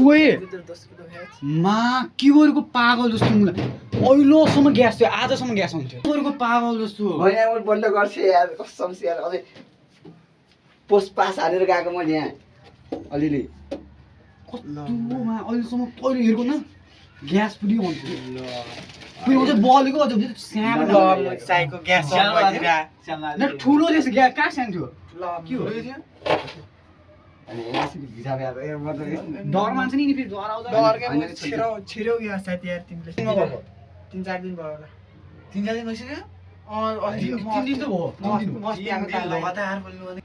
ओए मा के गरेको पागल जस्तो मलाई अहिलोसम्म ग्यास थियो आजसम्म ग्यास हुन्थ्यो गरेको पागल जस्तो होइन बन्द गर्छु यार कसम से यार अझै पोस्ट पास हालेर गएको मैले यहाँ अलिअलि कत्तोमा अहिलेसम्म पहिले हेरेको न ग्यास पुग्यो भन्छु पुग्यो चाहिँ बलेको अझ सानो चाहिएको ग्यास ठुलो रहेछ ग्यास कहाँ सानो थियो के हो अनि यसरी भिजा भएर डर मान्छ नि फेरि डर आउँदा छिरौ ग्यास सायद यार तिमीले 3-4 दिन भयो होला 3-4 दिन भइसक्यो 3 दिन त भयो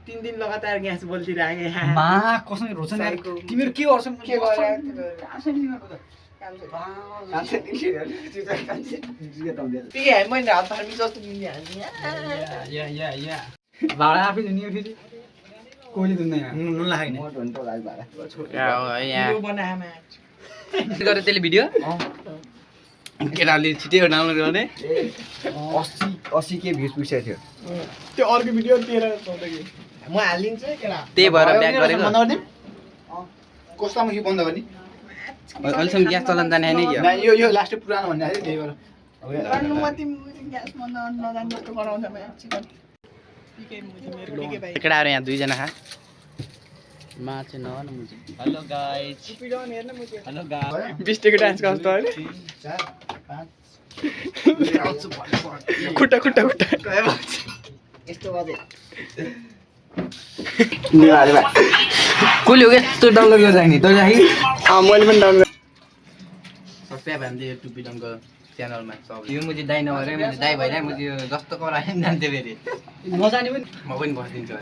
3 दिन लगातार ग्यास बोल्दिरहेको मा कसम रोचन तिमीहरू के गर्छौ के गरे मैले हात फार्मी जस्तो मिल्ने भाडा आफै धुने फेरि कोहीले धुन्न यहाँ नुन लाग्ने गरे त्यसले भिडियो केटाले छिटै डाउनलोड गर्ने 80 के भ्युज पुगेको थियो त्यो अर्को भिडियो 13-14 म हालिदिन्छु केटा त्यही भएर ब्याक गरेको कस्तामा के बन्द गर्ने अहिलेसम्म ग्यास चलाउन जाने होइन कि यो लास्टै पुरानो भन्ने आयो त्यही भएर केटाहरू यहाँ 2 जना खा मा चाहिँ नभन मुझे हेलो गाइस हेलो गाइस 20 टेको डान्स गर्छ त हैन 4 5 खुट्टा यस्तो बजे कुल हो गया तो डाउनलोड गरेर राख्ने तँ राखी मैले पनि डाउनलोड सब्सक्राइब हामीले YouTube बिलङको च्यानलमा सब यो मुझे दाइ नभएर मुझे दाइ भइरहेको मुझे जस्तो कराए जान्थ्यो फेरि नजाने पनि म पनि बसिदिन्छु